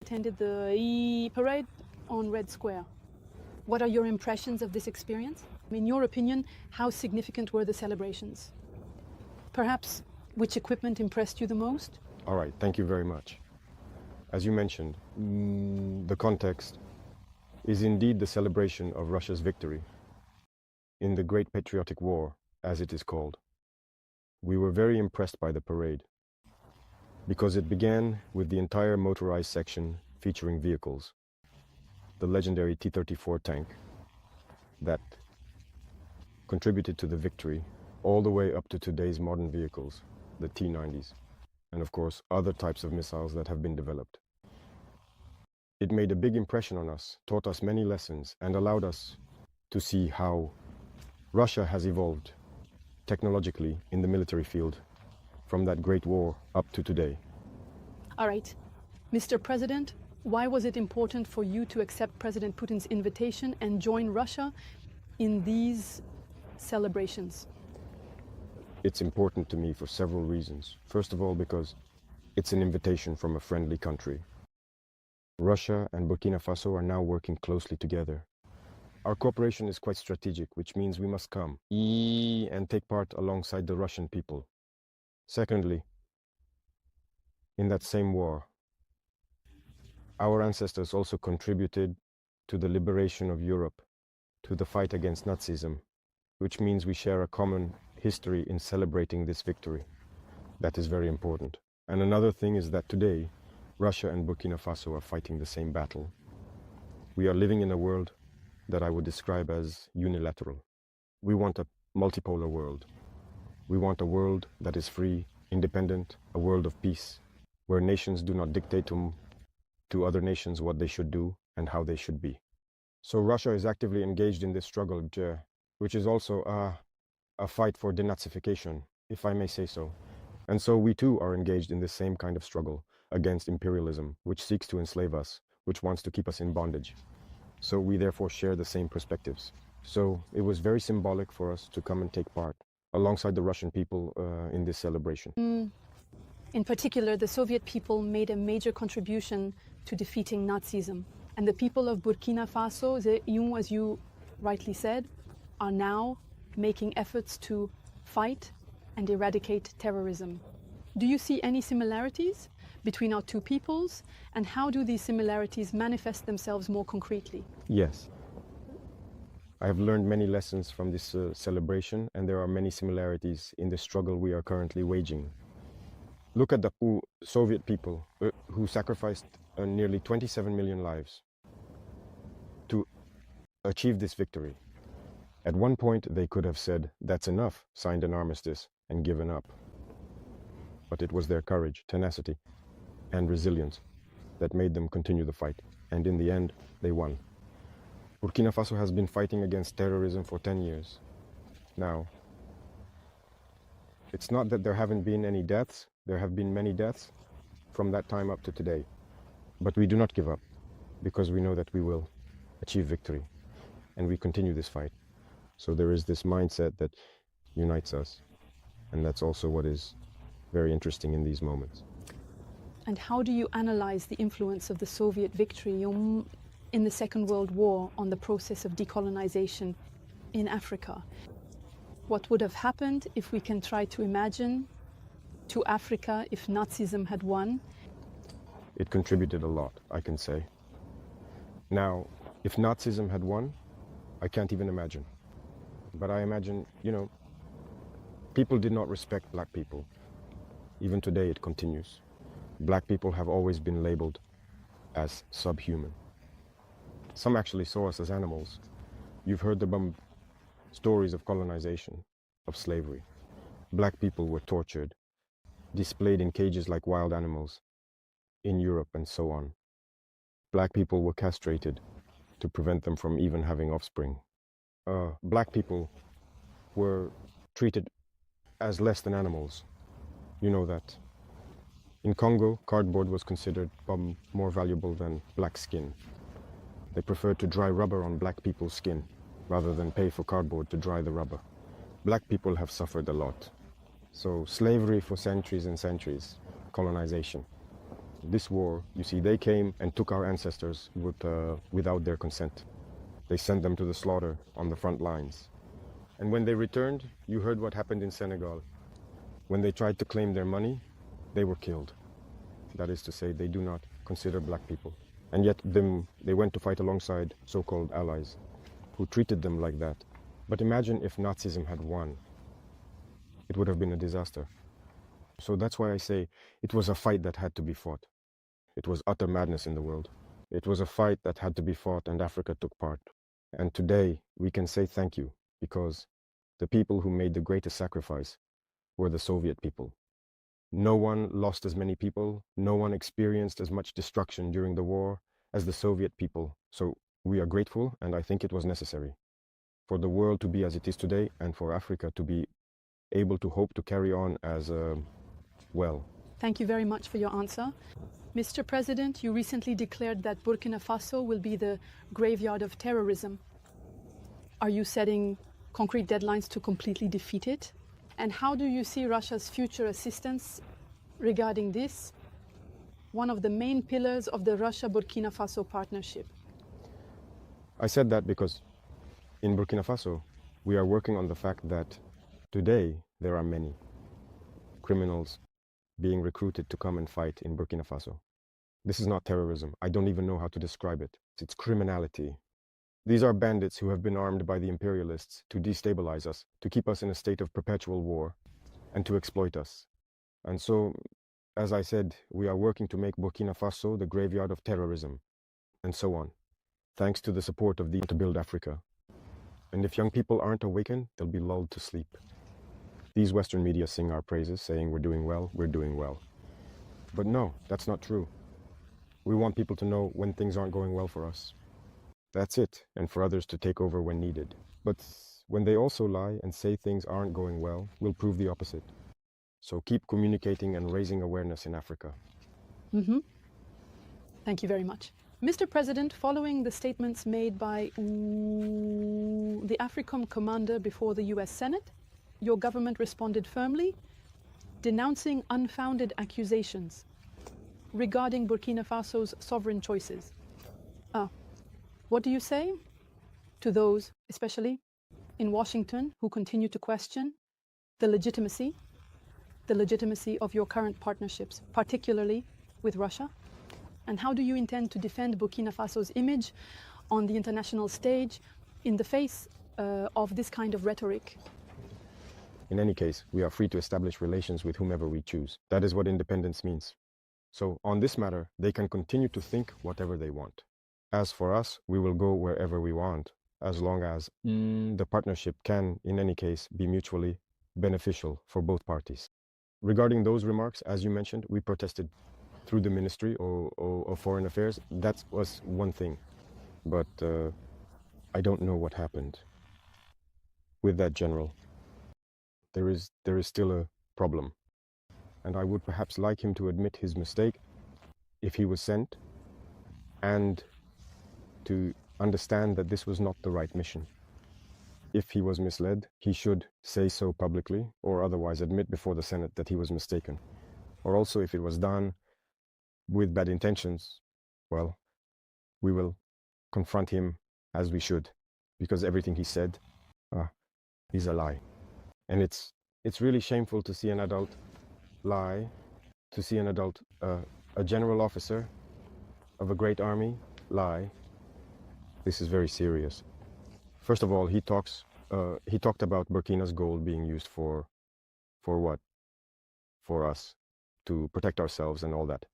attended the parade on Red Square. What are your impressions of this experience? In your opinion, how significant were the celebrations? Perhaps which equipment impressed you the most? All right, thank you very much. As you mentioned, the context is indeed the celebration of Russia's victory in the Great Patriotic War, as it is called. We were very impressed by the parade because it began with the entire motorized section featuring vehicles. The legendary T-34 tank that contributed to the victory all the way up to today's modern vehicles, the T-90s, and of course other types of missiles that have been developed. It made a big impression on us, taught us many lessons, and allowed us to see how Russia has evolved technologically in the military field from that great war up to today. All right. Mr. President, why was it important for you to accept President Putin's invitation and join Russia in these celebrations? It's important to me for several reasons. First of all, because it's an invitation from a friendly country. Russia and Burkina Faso are now working closely together. Our cooperation is quite strategic, which means we must come and take part alongside the Russian people. Secondly, in that same war, our ancestors also contributed to the liberation of Europe, to the fight against Nazism, which means we share a common history in celebrating this victory. That is very important. And another thing is that today, Russia and Burkina Faso are fighting the same battle. We are living in a world that I would describe as unilateral. We want a multipolar world. We want a world that is free, independent, a world of peace, where nations do not dictate to other nations what they should do and how they should be. So Russia is actively engaged in this struggle, which is also a fight for denazification, if I may say so. And so we too are engaged in the same kind of struggle against imperialism, which seeks to enslave us, which wants to keep us in bondage. So we therefore share the same perspectives. So it was very symbolic for us to come and take part alongside the Russian people in this celebration. In particular, the Soviet people made a major contribution to defeating Nazism. And the people of Burkina Faso, as you rightly said, are now making efforts to fight and eradicate terrorism. Do you see any similarities between our two peoples, and how do these similarities manifest themselves more concretely? Yes. I have learned many lessons from this celebration, and there are many similarities in the struggle we are currently waging. Look at the Soviet people who sacrificed nearly 27 million lives to achieve this victory. At one point, they could have said, "That's enough," signed an armistice, and given up. But it was their courage, tenacity, and resilience that made them continue the fight. And in the end, they won. Burkina Faso has been fighting against terrorism for 10 years. Now, it's not that there haven't been any deaths. There have been many deaths from that time up to today. But we do not give up, because we know that we will achieve victory. And we continue this fight. So there is this mindset that unites us. And that's also what is very interesting in these moments. And how do you analyze the influence of the Soviet victory in the Second World War on the process of decolonization in Africa? What would have happened if we can try to imagine to Africa if Nazism had won? It contributed a lot, I can say. Now, if Nazism had won, I can't even imagine. But I imagine, people did not respect black people. Even today it continues. Black people have always been labeled as subhuman. Some actually saw us as animals. You've heard the stories of colonization, of slavery. Black people were tortured, displayed in cages like wild animals in Europe and so on. Black people were castrated to prevent them from even having offspring. Black people were treated as less than animals. You know that. In Congo, cardboard was considered more valuable than black skin. They preferred to dry rubber on black people's skin rather than pay for cardboard to dry the rubber. Black people have suffered a lot. So slavery for centuries and centuries, colonization. This war, you see, they came and took our ancestors without their consent. They sent them to the slaughter on the front lines. And when they returned, you heard what happened in Senegal. When they tried to claim their money, they were killed. That is to say, they do not consider black people. And yet they went to fight alongside so-called allies who treated them like that. But imagine if Nazism had won. It would have been a disaster. So that's why I say it was a fight that had to be fought. It was utter madness in the world. It was a fight that had to be fought, and Africa took part. And today we can say thank you, because the people who made the greatest sacrifice were the Soviet people. No one lost as many people, no one experienced as much destruction during the war as the Soviet people. So we are grateful, and I think it was necessary for the world to be as it is today, and for Africa to be able to hope to carry on as well. Thank you very much for your answer. Mr. President, you recently declared that Burkina Faso will be the graveyard of terrorism. Are you setting concrete deadlines to completely defeat it? And how do you see Russia's future assistance regarding this, one of the main pillars of the Russia-Burkina Faso partnership? I said that because in Burkina Faso, we are working on the fact that today there are many criminals being recruited to come and fight in Burkina Faso. This is not terrorism. I don't even know how to describe it. It's criminality. These are bandits who have been armed by the imperialists to destabilize us, to keep us in a state of perpetual war, and to exploit us. And so, as I said, we are working to make Burkina Faso the graveyard of terrorism, and so on, thanks to the support of the to build Africa. And if young people aren't awakened, they'll be lulled to sleep. These Western media sing our praises, saying we're doing well, we're doing well. But no, that's not true. We want people to know when things aren't going well for us. That's it, and for others to take over when needed. But when they also lie and say things aren't going well, we'll prove the opposite. So keep communicating and raising awareness in Africa. Thank you very much. Mr. President, following the statements made by the AFRICOM commander before the US Senate, your government responded firmly, denouncing unfounded accusations regarding Burkina Faso's sovereign choices. What do you say to those, especially in Washington, who continue to question the legitimacy of your current partnerships, particularly with Russia? And how do you intend to defend Burkina Faso's image on the international stage in the face of this kind of rhetoric? In any case, we are free to establish relations with whomever we choose. That is what independence means. So on this matter, they can continue to think whatever they want. As for us, we will go wherever we want, as long as the partnership can, in any case, be mutually beneficial for both parties. Regarding those remarks, as you mentioned, we protested through the Ministry of Foreign Affairs. That was one thing. But I don't know what happened with that general. There is still a problem. And I would perhaps like him to admit his mistake if he was sent, and to understand that this was not the right mission. If he was misled, he should say so publicly, or otherwise admit before the Senate that he was mistaken. Or also, if it was done with bad intentions, well, we will confront him as we should, because everything he said is a lie. And it's really shameful to see an adult lie, to see an adult, a general officer of a great army lie. This is very serious. First of all, he talked about Burkina's gold being used for what? For us, to protect ourselves and all that.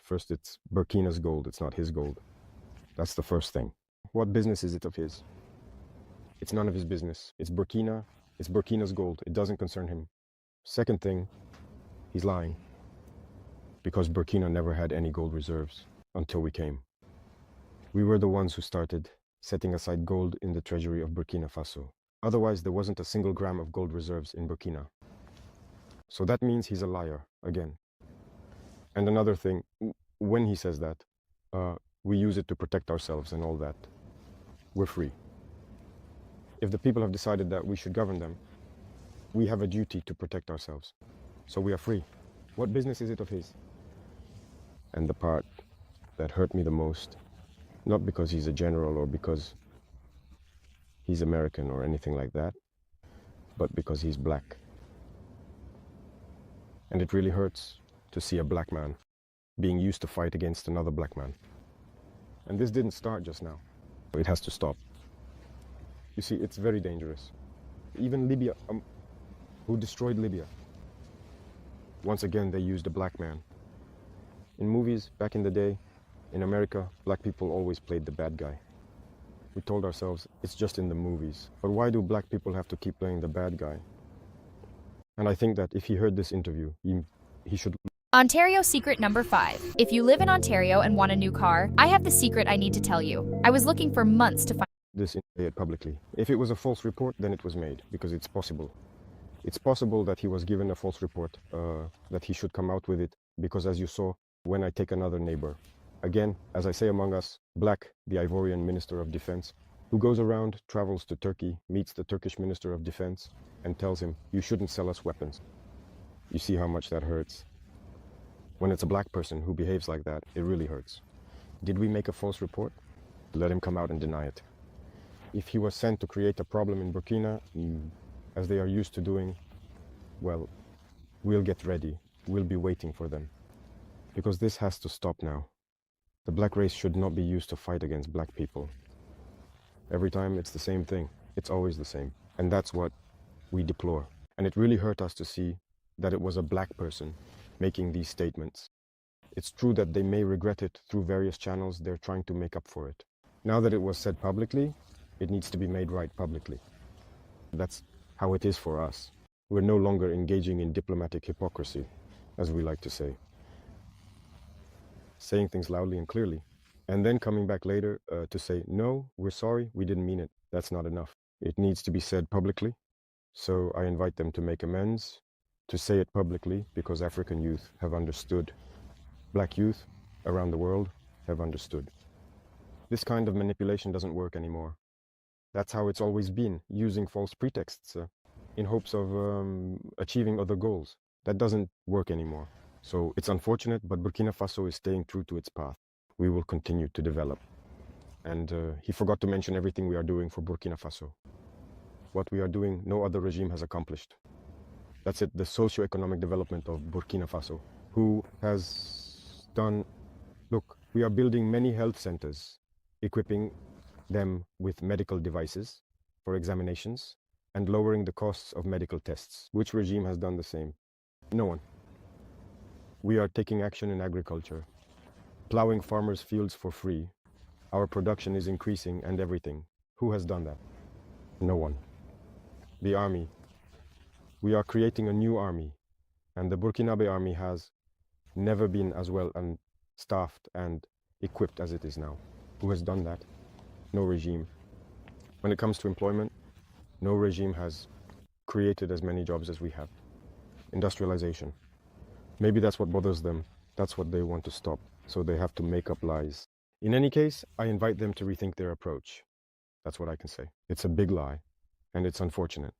First, it's Burkina's gold, it's not his gold. That's the first thing. What business is it of his? It's none of his business. It's Burkina's gold. It doesn't concern him. Second thing, he's lying. Because Burkina never had any gold reserves until we came. We were the ones who started setting aside gold in the treasury of Burkina Faso. Otherwise, there wasn't a single gram of gold reserves in Burkina. So that means he's a liar, again. And another thing, when he says that, we use it to protect ourselves and all that. We're free. If the people have decided that we should govern them, we have a duty to protect ourselves. So we are free. What business is it of his? And the part that hurt me the most, not because he's a general or because he's American or anything like that, but because he's black. And it really hurts to see a black man being used to fight against another black man. And this didn't start just now. It has to stop. You see, it's very dangerous. Even Libya, who destroyed Libya, once again they used a black man. In movies back in the day, in America, black people always played the bad guy. We told ourselves, it's just in the movies. But why do black people have to keep playing the bad guy? And I think that if he heard this interview, he should... Ontario secret number 5. If you live in Ontario and want a new car, I have the secret I need to tell you. I was looking for months to find this it publicly. If it was a false report, then it was made, because it's possible. It's possible that he was given a false report, that he should come out with it, because as you saw, when I take another neighbor, again, as I say among us, Black, the Ivorian Minister of Defense, who goes around, travels to Turkey, meets the Turkish Minister of Defense, and tells him, you shouldn't sell us weapons. You see how much that hurts. When it's a black person who behaves like that, it really hurts. Did we make a false report? Let him come out and deny it. If he was sent to create a problem in Burkina, as they are used to doing, well, we'll get ready. We'll be waiting for them. Because this has to stop now. The black race should not be used to fight against black people. Every time it's the same thing. It's always the same. And that's what we deplore. And it really hurt us to see that it was a black person making these statements. It's true that they may regret it through various channels. They're trying to make up for it. Now that it was said publicly, it needs to be made right publicly. That's how it is for us. We're no longer engaging in diplomatic hypocrisy, as we like to say. Saying things loudly and clearly, and then coming back later to say, no, we're sorry, we didn't mean it. That's not enough. It needs to be said publicly. So I invite them to make amends, to say it publicly, because African youth have understood. Black youth around the world have understood. This kind of manipulation doesn't work anymore. That's how it's always been, using false pretexts in hopes of achieving other goals. That doesn't work anymore. So it's unfortunate, but Burkina Faso is staying true to its path. We will continue to develop. And he forgot to mention everything we are doing for Burkina Faso. What we are doing, no other regime has accomplished. That's it, the socio-economic development of Burkina Faso, who has done, look, we are building many health centers, equipping them with medical devices for examinations and lowering the costs of medical tests. Which regime has done the same? No one. We are taking action in agriculture, plowing farmers' fields for free. Our production is increasing and everything. Who has done that? No one. The army. We are creating a new army, and the Burkinabe army has never been as well staffed and equipped as it is now. Who has done that? No regime. When it comes to employment, no regime has created as many jobs as we have. Industrialization. Maybe that's what bothers them. That's what they want to stop. So they have to make up lies. In any case, I invite them to rethink their approach. That's what I can say. It's a big lie, and it's unfortunate.